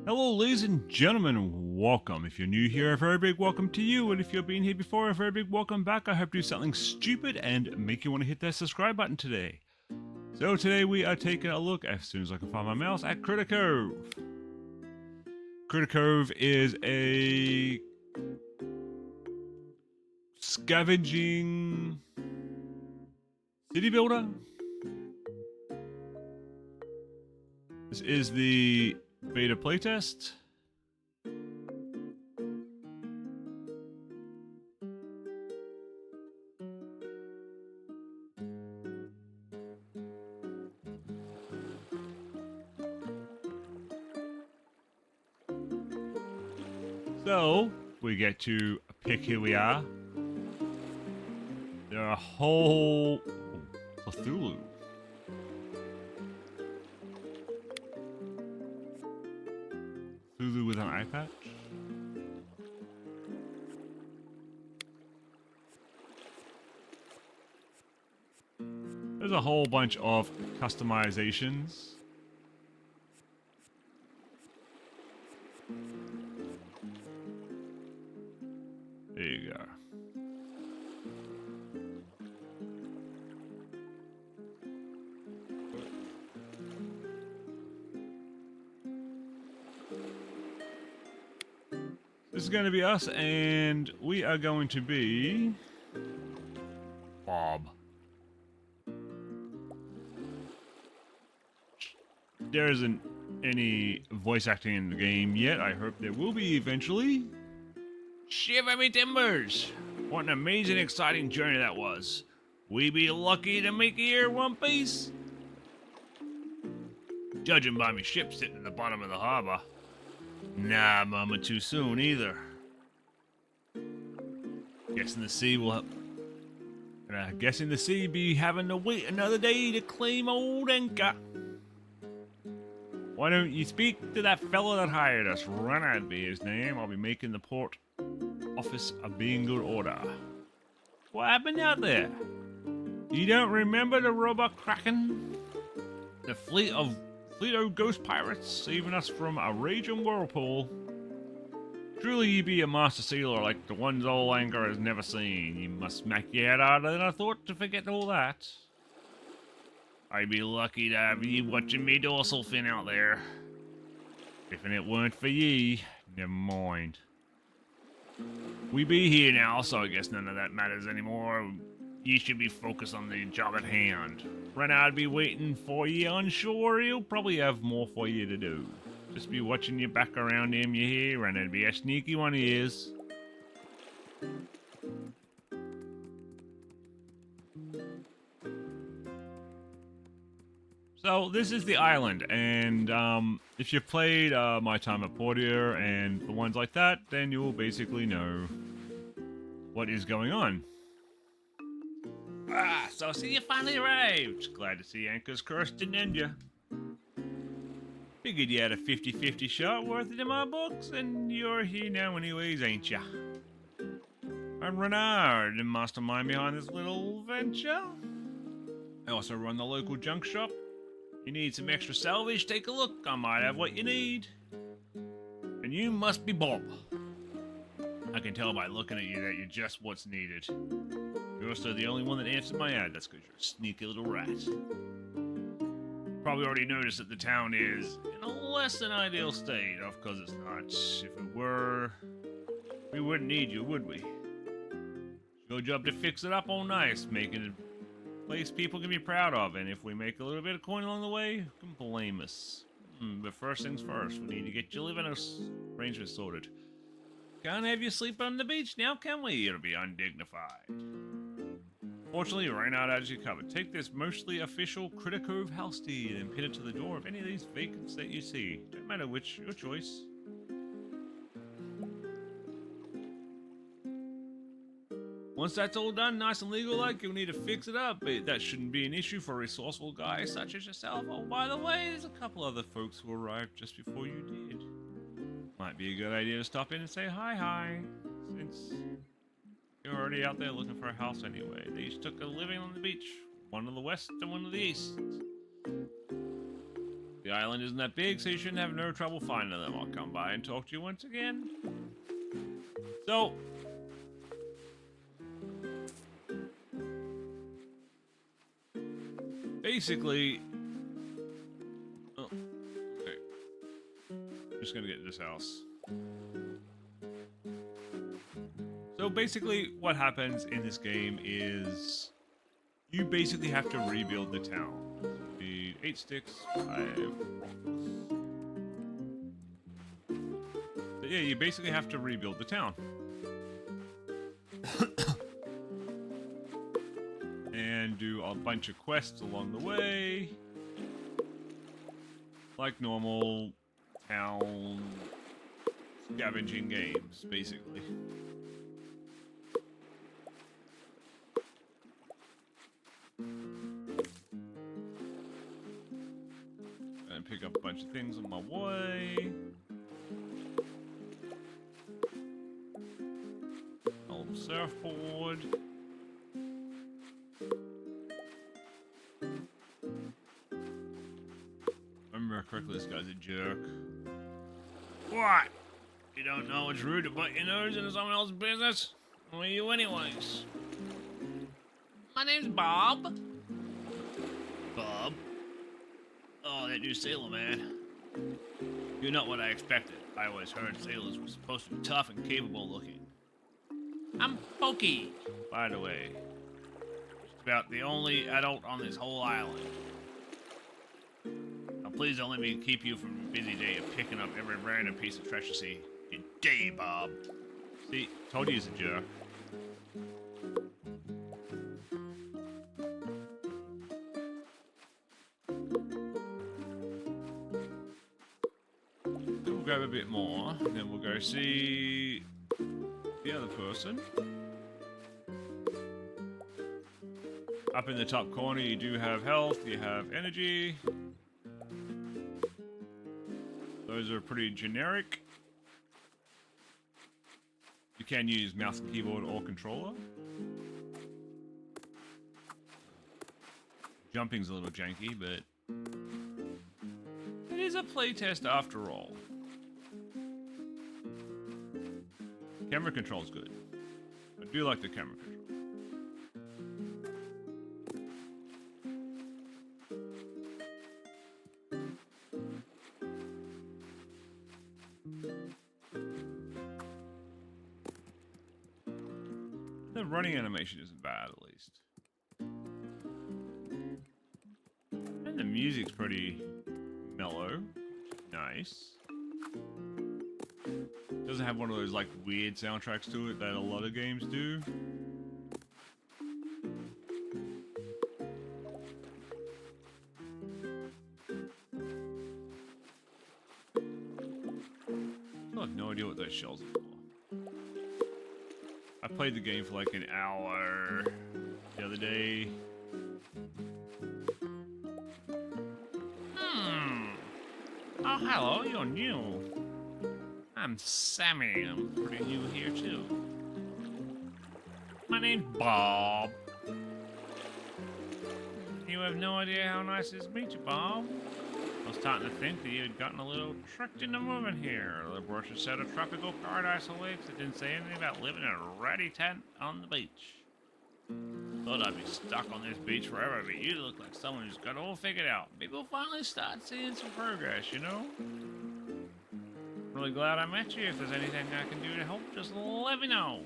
Hello, ladies and gentlemen, welcome. If you're new here, a very big welcome to you, and if you've been here before, a very big welcome back. I hope to do something stupid and make you want to hit that subscribe button today. So today we are taking a look, as soon as I can find my mouse, at Critter Cove. Critter Cove is a scavenging city builder. This is the beta playtest. So we get to pick who we are. There are a whole Cthulhu. Cthulhu with an eye patch. There's a whole bunch of customizations. There you go. This is going to be us, and we are going to be Bob. There isn't any voice acting in the game yet. I hope there will be eventually. Shiver me timbers! What an amazing, exciting journey that was. We be lucky to make it here in one piece. Judging by me ship sitting at the bottom of the harbor. Nah, mama, too soon either. Guessing the sea will guessing the sea be having to wait another day to claim old anchor. Why don't you speak to that fellow that hired us? Renard be his name. I'll be making the port office a being good order. What happened out there? You don't remember the robot Kraken? The fleet of ghost pirates saving us from a raging whirlpool. Truly ye be a master sailor like the ones old anchor has never seen. You must smack your head harder than I thought to forget all that. I'd be lucky to have ye watching me dorsal fin out there. If it weren't for ye, never mind. We be here now, so I guess none of that matters anymore. Ye should be focused on the job at hand. Renard be waiting for ye on shore. He'll probably have more for you to do. Just be watching your back around him, you hear? Renard be a sneaky one he is. So this is the island, and if you've played My Time at Portia and the ones like that, then you will basically know what is going on. Ah, so I see you finally arrived. Glad to see anchors cursed didn't end you. Figured you had a 50-50 shot worth it in my books, and you're here now anyways, ain't ya? I'm Renard, the mastermind behind this little venture. I also run the local junk shop. You need some extra salvage? Take a look. I might have what you need. And you must be Bob. I can tell by looking at you that you're just what's needed. You're also the only one that answered my ad. That's because you're a sneaky little rat. Probably already noticed that the town is in a less than ideal state. Of course it's not. If it were, we wouldn't need you, would we? It's your job to fix it up all nice, making it place people can be proud of, and if we make a little bit of coin along the way, who can blame us? But first things first, we need to get your living arrangements sorted. Can't have you sleep on the beach now, can we? It'll be undignified. Fortunately, Reynard has you covered. Take this mostly official Critter Cove house deed and pin it to the door of any of these vacants that you see. Don't matter which, your choice. Once that's all done, nice and legal like, you'll need to fix it up, but that shouldn't be an issue for a resourceful guy such as yourself. Oh, by the way, there's a couple other folks who arrived just before you did. Might be a good idea to stop in and say hi, since you're already out there looking for a house anyway. They each took a living on the beach, one to the west and one to the east. The island isn't that big, so you shouldn't have no trouble finding them. I'll come by and talk to you once again. So, basically, oh, okay. I'm just gonna get this house. So basically, what happens in this game is you basically have to rebuild the town. You need 8 sticks, 5 rocks. So yeah, you basically have to rebuild the town. And do a bunch of quests along the way. Like normal town scavenging games, basically. And pick up a bunch of things on my way. Old surfboard. Remember correctly, this guy's a jerk. What? You don't know it's rude to butt your nose into someone else's business? Who are you anyways? My name's Bob. Bob? Oh, that new sailor man. You're not what I expected. I always heard sailors were supposed to be tough and capable looking. I'm Pokey, by the way. Just about the only adult on this whole island. Now please don't let me keep you from a busy day of picking up every random piece of treasure see. Good day, Bob. See, told you he's a jerk. We'll grab a bit more, and then we'll go see the other person. Up in the top corner, you do have health, you have energy. Those are pretty generic. You can use mouse and keyboard or controller. Jumping's a little janky, but it is a playtest after all. Camera control's good. I do like the camera control. The running animation isn't bad, at least. And the music's pretty mellow. Nice. Doesn't have one of those like weird soundtracks to it that a lot of games do. I have no idea what those shells are for. I played the game for like an hour the other day. Oh, hello, you're new. I'm Sammy. I'm pretty new here, too. My name's Bob. You have no idea how nice it is to meet you, Bob. I was starting to think that you had gotten a little tricked into moving here. The brochure said a tropical paradise awaits. It didn't say anything about living in a ratty tent on the beach. Thought I'd be stuck on this beach forever, but you look like someone who's got it all figured out. Maybe we'll finally start seeing some progress, you know? Really glad I met you. If there's anything I can do to help, just let me know.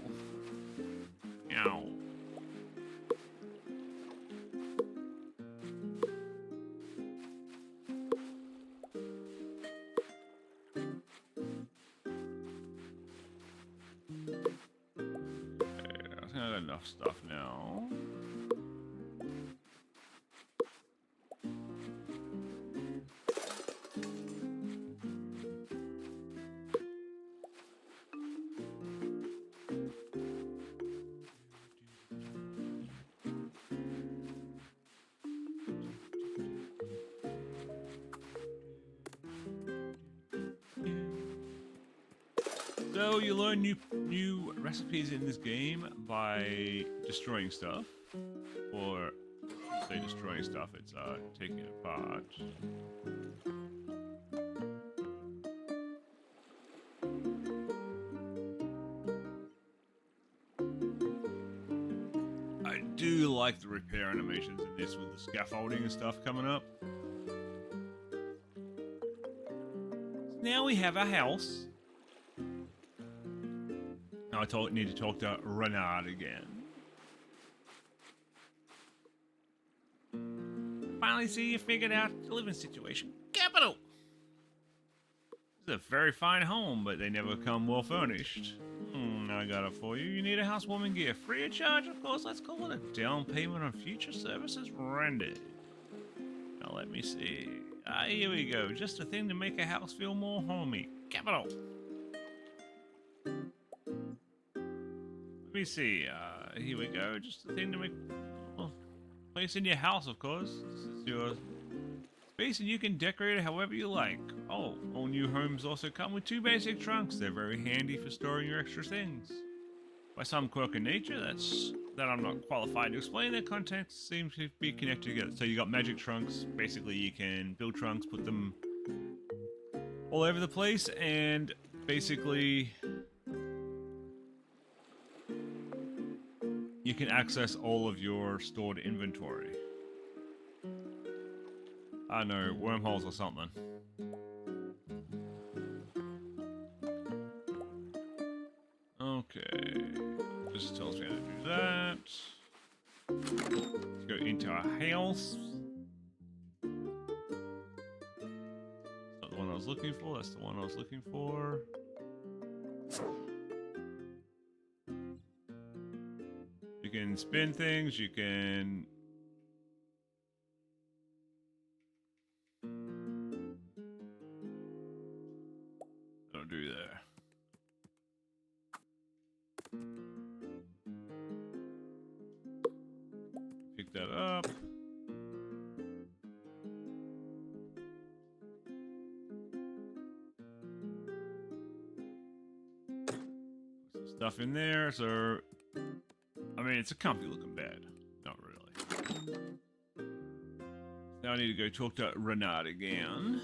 Meow. Okay, I think I got enough stuff now. So you learn new recipes in this game by destroying stuff, or say destroying stuff, it's taking it apart. do like the repair animations in this with the scaffolding and stuff coming up. Now we have a house. Now I need to talk to Renard again. Finally see you figured out the living situation. Capital! It's a very fine home, but they never come well furnished. I got it for you. You need a housewarming gear. Free of charge, of course. Let's call it a down payment on future services rendered. Now let me see. Here we go. Just a thing to make a house feel more homey. Capital! Let me see. Here we go. Just a thing to make... Well, place in your house, of course. This is your space and you can decorate it however you like. Oh, all new homes also come with 2 basic trunks. They're very handy for storing your extra things. By some quirk in nature, that I'm not qualified to explain, their contents seem to be connected together. So you got magic trunks. Basically, you can build trunks, put them all over the place, and basically you can access all of your stored inventory. I know, wormholes or something. Okay, this tells me how to do that. Let's go into our house. That's not the one I was looking for, that's the one I was looking for. You can spin things, you can... Don't do there. Pick that up. Put some stuff in there, so... I mean, it's a comfy looking bed. Not really. Now I need to go talk to Renard again.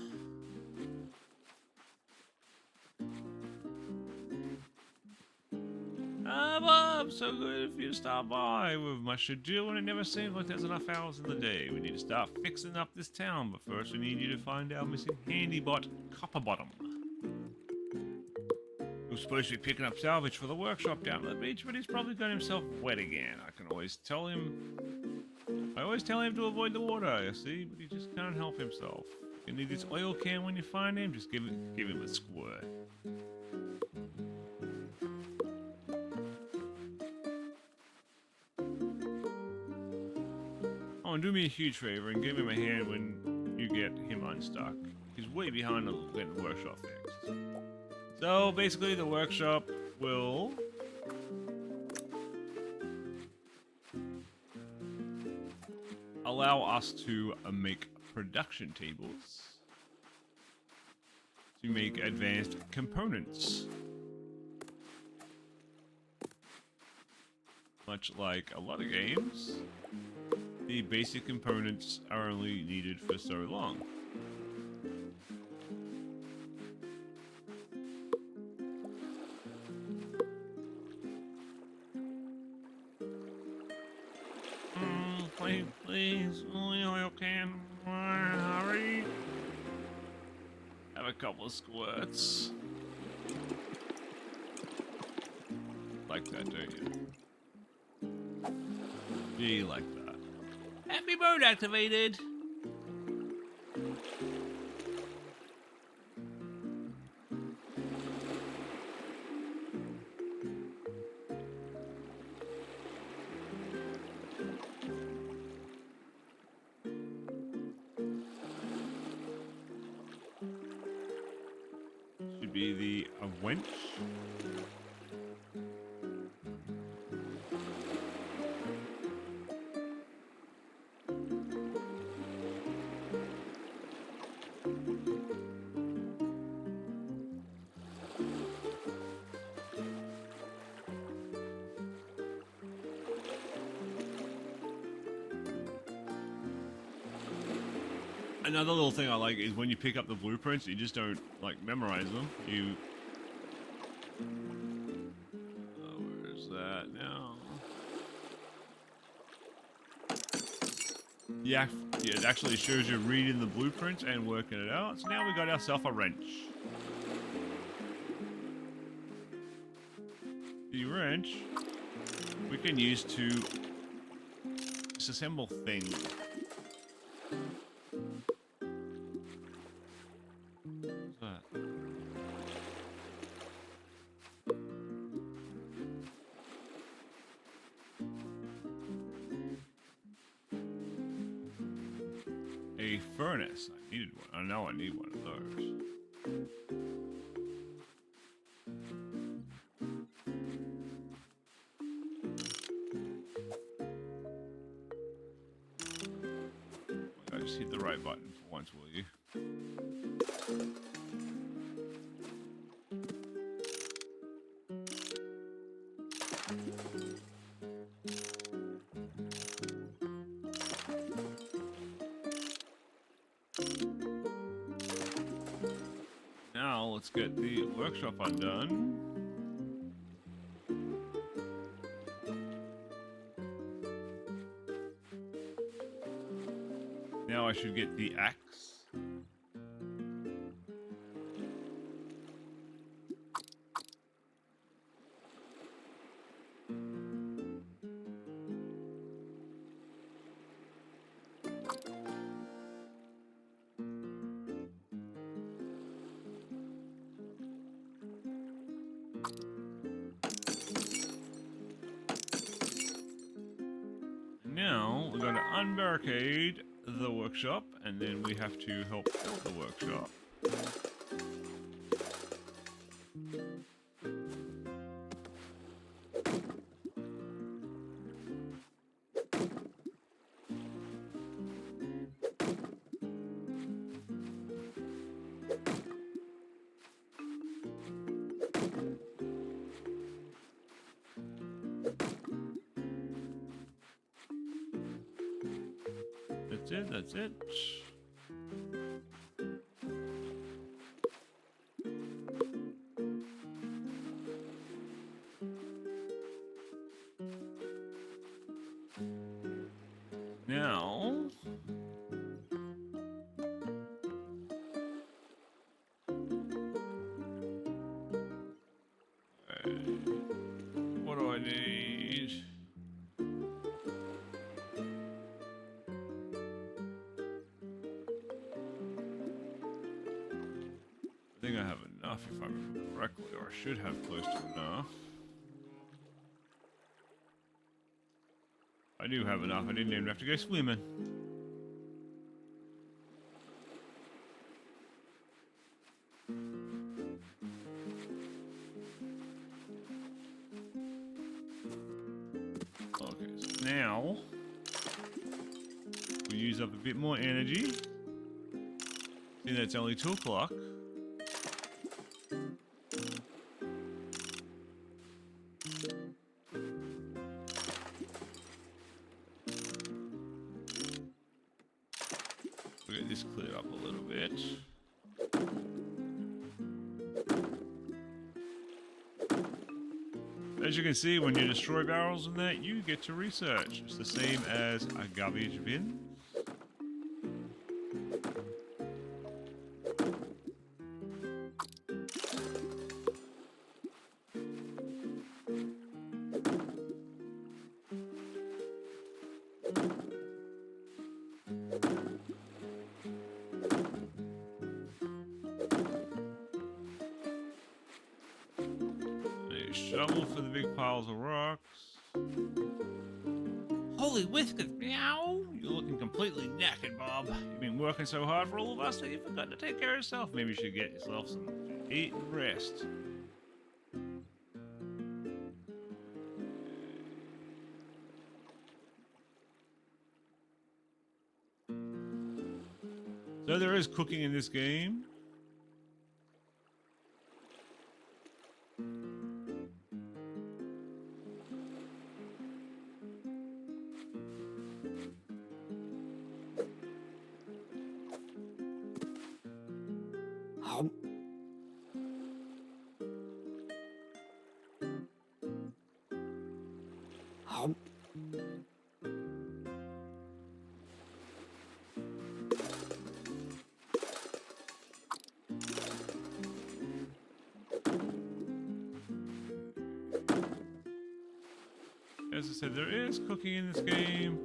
Bob, so good of you to stop by. We've much to do and it never seems like there's enough hours in the day. We need to start fixing up this town, but first we need you to find our missing handybot, Copperbottom. He was supposed to be picking up salvage for the workshop down at the beach, but he's probably got himself wet again. I always tell him to avoid the water, you see, but he just can't help himself. You need this oil can when you find him, just give him a squirt. Oh, and do me a huge favor and give him a hand when you get him unstuck. He's way behind on getting the workshop fixed. So basically the workshop will allow us to make production tables to make advanced components. Much like a lot of games, the basic components are only needed for so long. Please, only oil can. Hurry. Have a couple of squirts. Like that, don't you? Yeah, you like that. Happy mode activated. Should be the wench. Another little thing I like is when you pick up the blueprints, you just don't, like, memorize them. You... Oh, where is that now? Yeah, it actually shows you reading the blueprints and working it out. So now we got ourselves a wrench. The wrench we can use to disassemble things. What's that? A furnace. I needed one. I know I need one of those. I just hit the right button for once, will you? Now let's get the workshop undone. Now I should get the axe. Now we're going to unbarricade the workshop, and then we have to help build the workshop. That's it, that's it. Now, what do I need? I think I have enough if I remember correctly, or I should have close to enough. I do have enough, I didn't even have to go swimming. Okay, so now we use up a bit more energy. See, that's only 2 o'clock. We'll get this cleared up a little bit. As you can see, when you destroy barrels and that, you get to research. It's the same as a garbage bin. A shovel for the big piles of rocks. Holy whiskers, meow! You're looking completely knackered, Bob. You've been working so hard for all of us that you forgot to take care of yourself. Maybe you should get yourself some eat and rest. So there is cooking in this game. as I said, there is cooking in this game.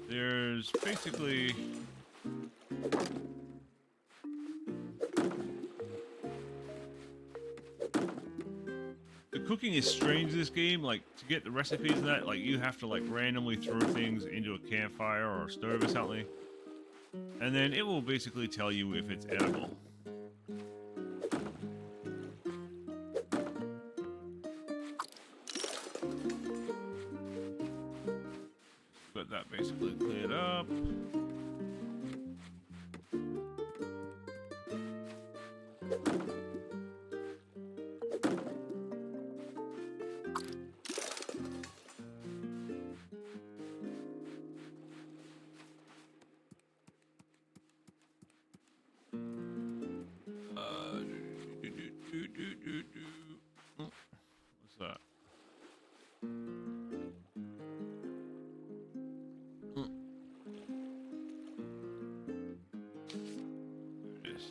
There's basically... The cooking is strange in this game. Like, to get the recipes and that, like, you have to, like, randomly throw things into a campfire or a stove or something. And then it will basically tell you if it's edible. But that basically cleared up. What's that? There it is.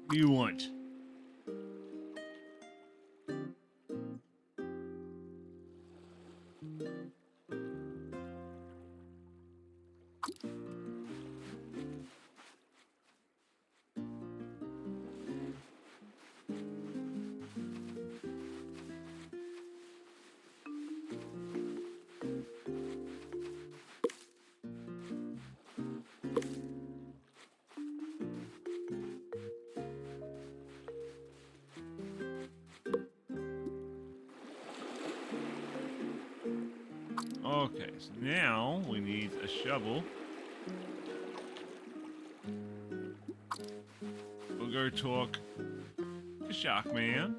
What do you want? Okay, so now we need a shovel. We'll go talk to Shark Man.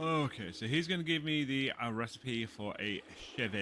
Okay, so he's going to give me the recipe for a shovel.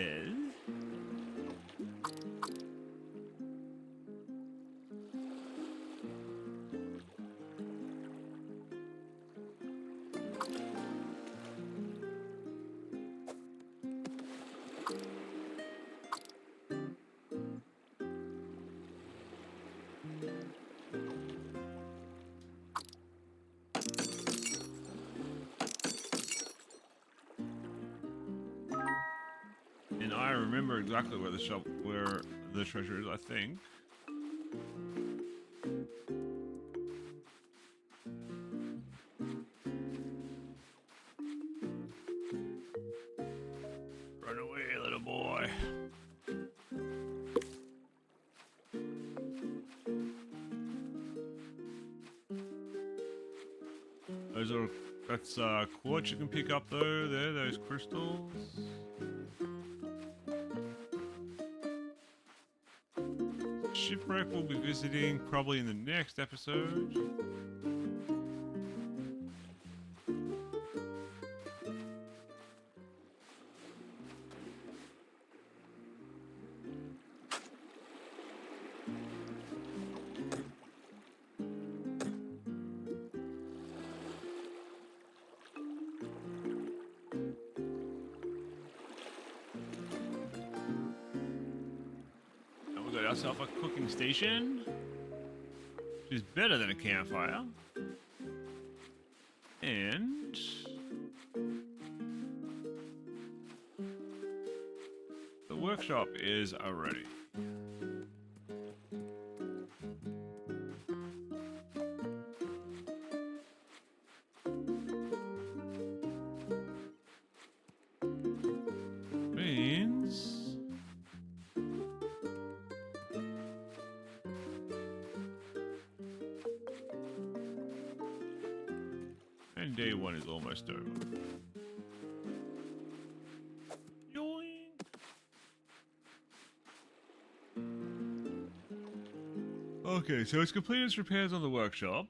And I remember exactly where the treasure is, I think. Run away, little boy. That's quartz you can pick up though, those crystals. Shipwreck we'll be visiting probably in the next episode. Got ourselves a cooking station, which is better than a campfire. And the workshop is ready. Means day one is almost over. Yoink. Okay, so it's completed its repairs on the workshop.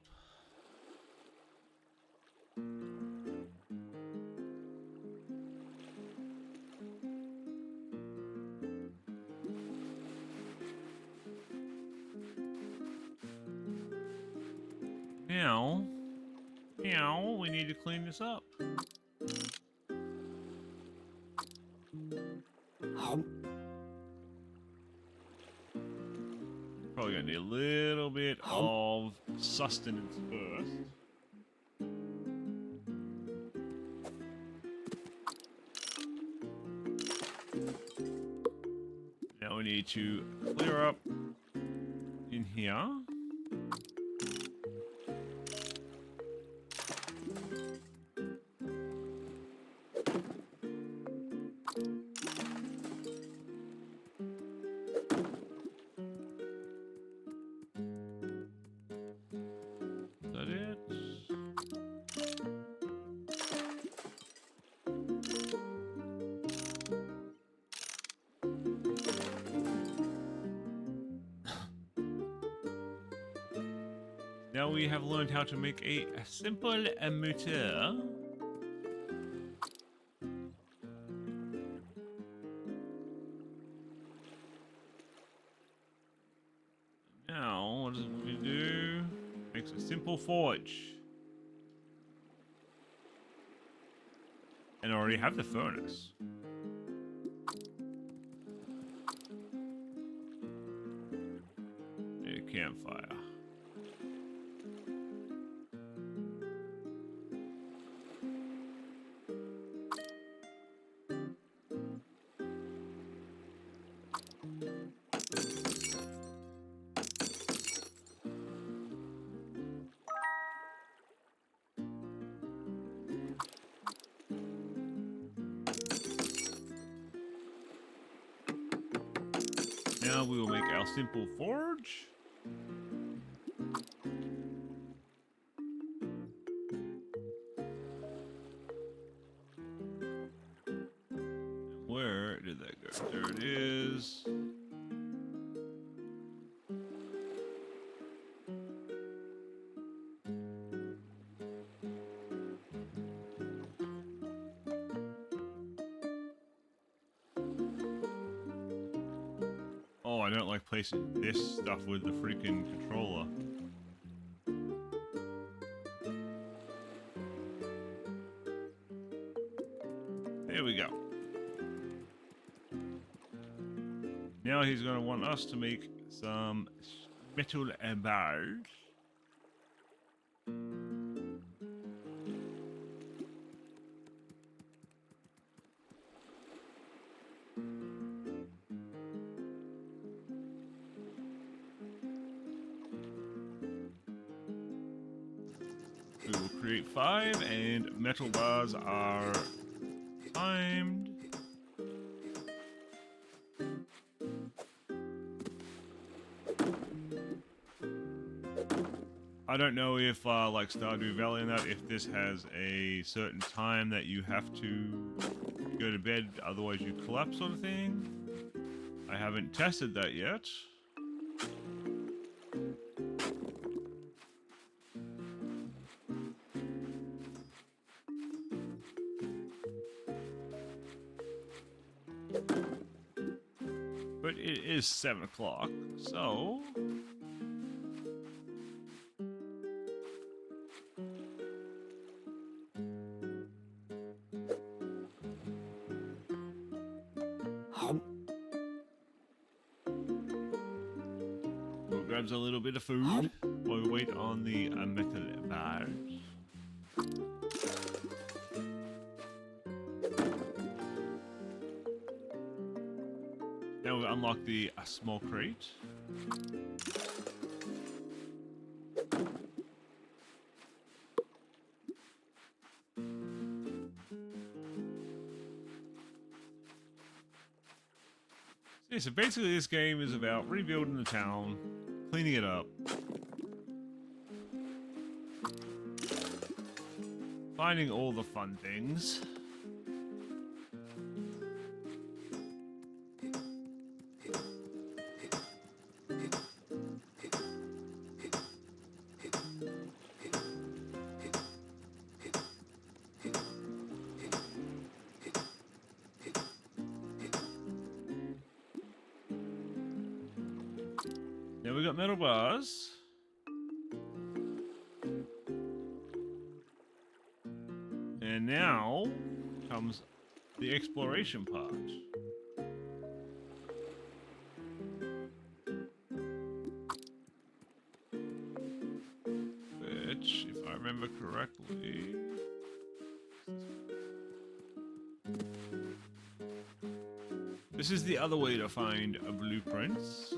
now we need to clean this up. Probably gonna need a little bit of sustenance first. Now we need to clear up in here. Is that it? Now we have learned how to make a simple motor. Now, what does it do? Makes a simple forge. And I already have the furnace. A campfire. Now we will make our simple forge. Where did that go? There it is. Oh, I don't like placing this stuff with the freaking controller. There we go. Now he's going to want us to make some metal bars. We will create 5, and metal bars are timed. I don't know if, like Stardew Valley and that, if this has a certain time that you have to go to bed, otherwise you collapse sort of thing. I haven't tested that yet. But it is 7 o'clock, so... We'll grab a little bit of food while we wait on the metal bars. Now we'll unlock the small crate. Yeah, so basically this game is about rebuilding the town, cleaning it up, finding all the fun things. Now we got metal bars. And now comes the exploration part. Which, if I remember correctly... This is the other way to find a blueprints.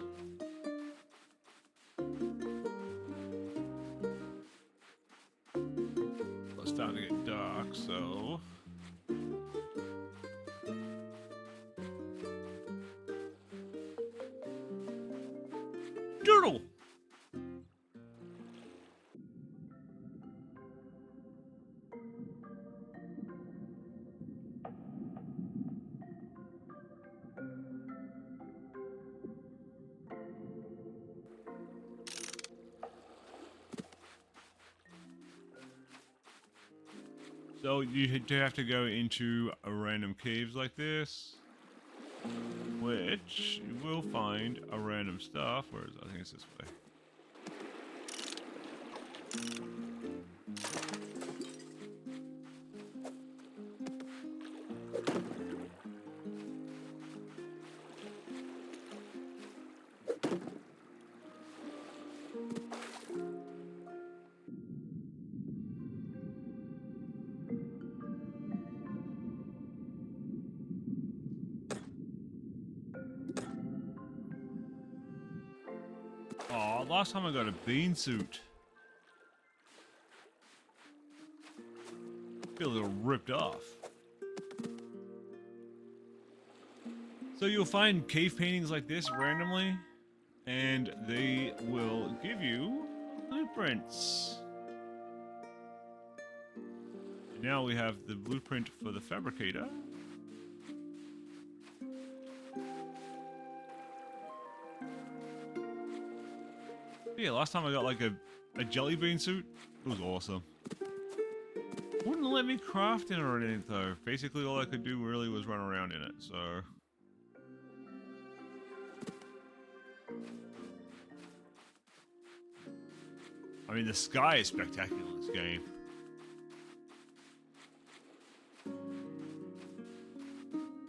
It's starting to get dark, so... Doodle! So you do have to go into a random caves like this, which you will find a random stuff. Where is it? I think it's this way. Oh, last time I got a bean suit. Feel a little ripped off. So you'll find cave paintings like this randomly, and they will give you blueprints. Now we have the blueprint for the fabricator. Yeah, last time I got like a jelly bean suit. It was awesome. Wouldn't let me craft in it or anything though. Basically all I could do really was run around in it, so... I mean, the sky is spectacular in this game.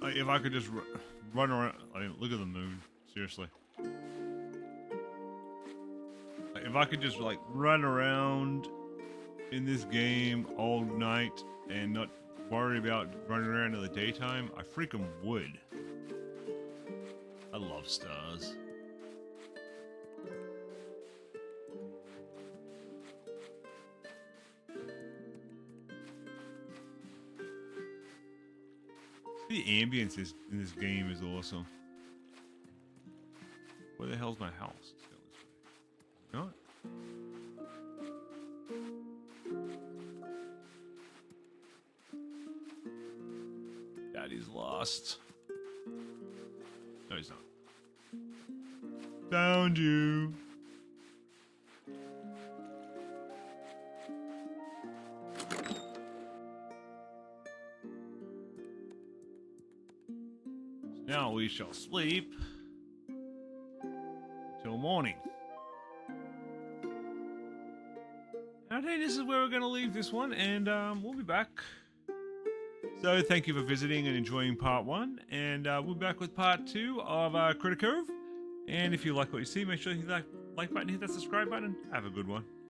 Like, if I could just run around... I mean, look at the moon. Seriously. If I could just like run around in this game all night and not worry about running around in the daytime, I freaking would. I love stars. The ambience in this game is awesome. Where the hell's my house? Let's go this way. You know what? Daddy's lost. No, he's not. Found you. Now we shall sleep till morning. Okay, this is where we're going to leave this one, and we'll be back. So thank you for visiting and enjoying part 1, and we'll be back with part 2 of Critter Cove. And if you like what you see, make sure you hit that like button, hit that subscribe button. Have a good one.